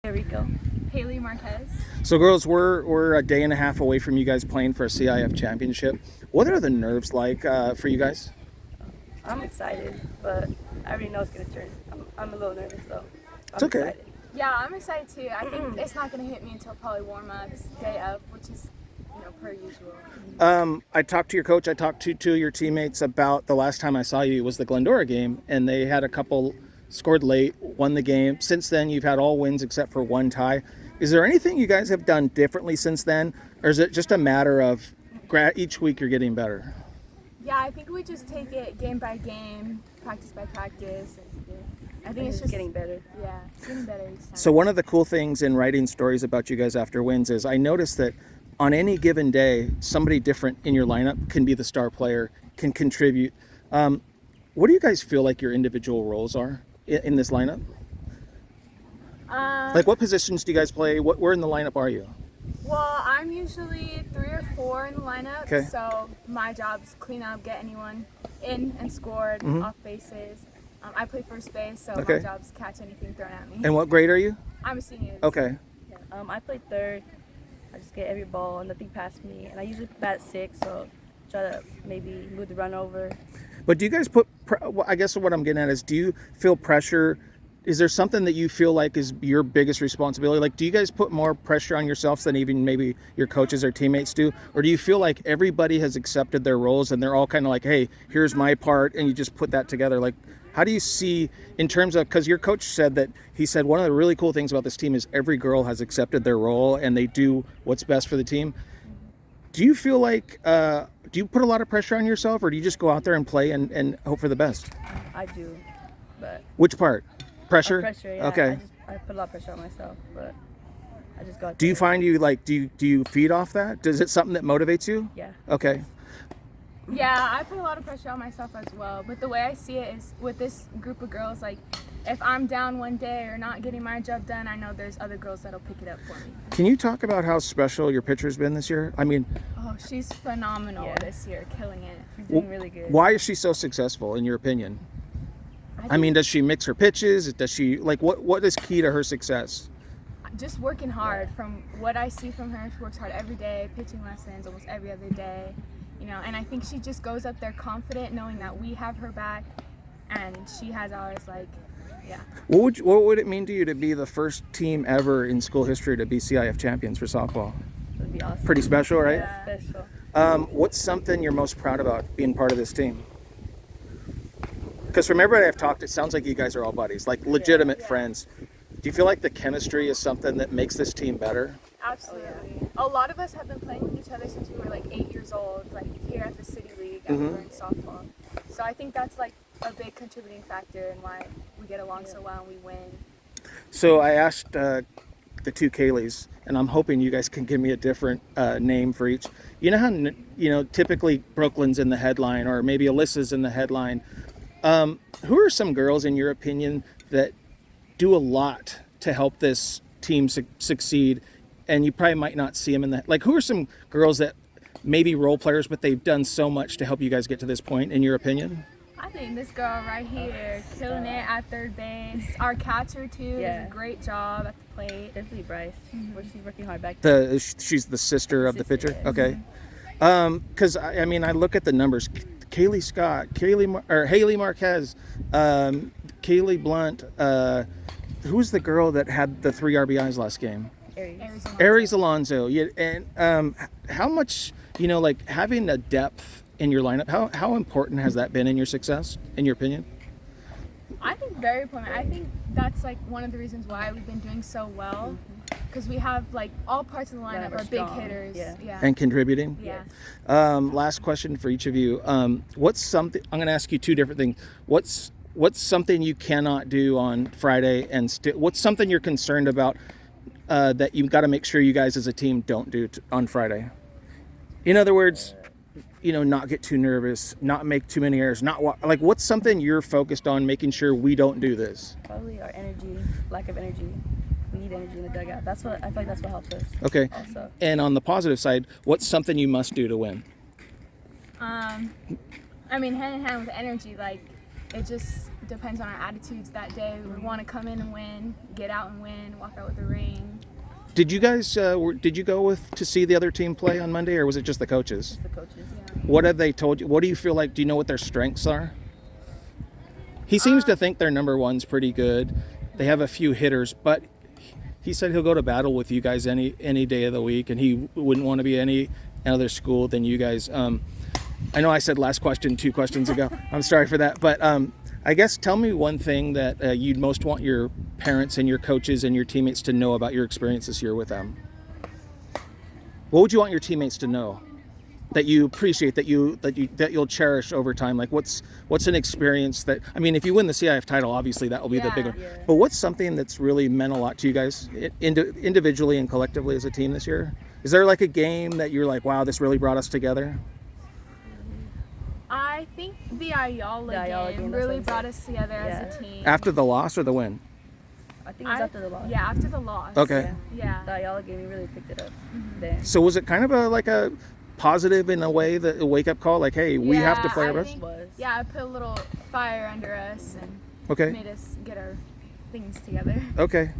Rico. Hailey, Marquez. So, girls, we're a day and a half away from you guys playing for a CIF championship. What are the nerves like for you guys? I'm excited, but I already know it's going to turn. I'm a little nervous, though. It's okay. Excited. Yeah, I'm excited too. I think it's not going to hit me until probably warm-ups, day up, which is, per usual. I talked to your coach. I talked to two of your teammates about the last time I saw you was the Glendora game, and they had a couple scored late, won the game. Since then, you've had all wins except for one tie. Is there anything you guys have done differently since then, or is it just a matter of each week you're getting better? Yeah, I think we just take it game by game, practice by practice. And, I think it's just getting better. Yeah, it's getting better each time. So one of the cool things in writing stories about you guys after wins is I noticed that on any given day, somebody different in your lineup can be the star player, can contribute. What do you guys feel like your individual roles are in this lineup? Like what positions do you guys play? Where in the lineup are you? Well, I'm usually 3 or 4 in the lineup, Okay. So my job is clean up, get anyone in and scored, off bases. I play first base, so Okay. my job is catch anything thrown at me. And what grade are you? I'm a senior. Okay. Yeah. I play third. I just get every ball, nothing past me, and I usually bat 6, so try to maybe move the run over. But do you guys I guess what I'm getting at is, do you feel pressure? Is there something that you feel like is your biggest responsibility? Like, do you guys put more pressure on yourselves than even maybe your coaches or teammates do? Or do you feel like everybody has accepted their roles and they're all kind of like, hey, here's my part, and you just put that together? Like, how do you see in terms of, because your coach said that, he said one of the really cool things about this team is every girl has accepted their role and they do what's best for the team. Do you feel like, do you put a lot of pressure on yourself, or do you just go out there and play and hope for the best? I do, but Which part? Pressure? pressure. Yeah. Okay. I put a lot of pressure on myself, but I just got. Do you find you like, do you feed off that? Is it something that motivates you? Yeah. Okay. Yeah, I put a lot of pressure on myself as well. But the way I see it is with this group of girls, like if I'm down one day or not getting my job done, I know there's other girls that'll pick it up for me. Can you talk about how special your pitcher's been this year? I mean, Oh, she's phenomenal Yeah. this year, killing it. She's doing really good. why is she so successful in your opinion? I think mean, does she mix her pitches? Does she, like, what is key to her success? just working hard. From what I see from her, she works hard every day, pitching lessons almost every other day. And I think she just goes up there confident, knowing that we have her back, and she has ours. Like, yeah. What would it mean to you to be the first team ever in school history to be CIF champions for softball? It'd be awesome. Pretty special, right? Yeah. Special. What's something you're most proud about being part of this team? Because from everybody I've talked, it sounds like you guys are all buddies, like legitimate friends. Do you feel like the chemistry is something that makes this team better? Absolutely. A lot of us have been playing with each other since we were like 8 years old, like here at the City League and we're in softball. So I think that's like a big contributing factor in why we get along so well and we win. So I asked the two Kayleys, and I'm hoping you guys can give me a different name for each. You know how typically Brooklyn's in the headline, or maybe Alyssa's in the headline. Who are some girls, in your opinion, that do a lot to help this team succeed, and you probably might not see them in that? Like, who are some girls that maybe role players, but they've done so much to help you guys get to this point, in your opinion? I think this girl right here, killing it at third base. Our catcher too, does a great job at the plate. Definitely Bryce. She's working hard back there. She's the sister of the pitcher. yes. Okay. Because I mean, I look at the numbers. Kaylee Scott, Hailey Marquez, Kaylee Blunt. Who's the girl that had the 3 RBIs last game? Aries Alonso. Yeah, and how much, like having a depth in your lineup, how important has that been in your success, in your opinion? I think very important. I think that's like one of the reasons why we've been doing so well, because we have like all parts of the lineup are big strong. hitters. Yeah. And contributing? Yeah. Last question for each of you. What's something, I'm going to ask you 2 different things. What's something you cannot do on Friday, and what's something you're concerned about that you've got to make sure you guys as a team don't do on Friday? In other words, not get too nervous, not make too many errors, like what's something you're focused on making sure we don't do this? Probably our energy, lack of energy. We need energy in the dugout. I feel like that's what helps us. Okay. Also. And on the positive side, what's something you must do to win? I mean, hand in hand with energy, like it just depends on our attitudes that day. We want to come in and win, get out and win, walk out with a ring. Did you guys did you go to see the other team play on Monday, or was it just the coaches? Just the coaches. Yeah. What have they told you? What do you feel like? Do you know what their strengths are? He seems to think their number one's pretty good. They have a few hitters, but he said he'll go to battle with you guys any day of the week, and he wouldn't want to be any other school than you guys. I know I said last question 2 questions ago. I'm sorry for that, but I guess tell me one thing that you'd most want your parents and your coaches and your teammates to know about your experience this year with them. What would you want your teammates to know that you appreciate, that you'll cherish over time? Like what's an experience that, I mean, if you win the CIF title, obviously that will be the big one. Yeah. But what's something that's really meant a lot to you guys individually and collectively as a team this year? Is there like a game that you're like, wow, this really brought us together? I think the Ayala game that's really what he brought said. us together as Yeah. a team. After the loss or the win? I think it was after the loss. Yeah, after the loss. Okay. Yeah. The Ayala game, we really picked it up then. So was it kind of a positive in a way, that a wake-up call, like, hey, we have to play our I best? think- Was. Yeah, it put a little fire under us and Okay. made us get our things together. Okay.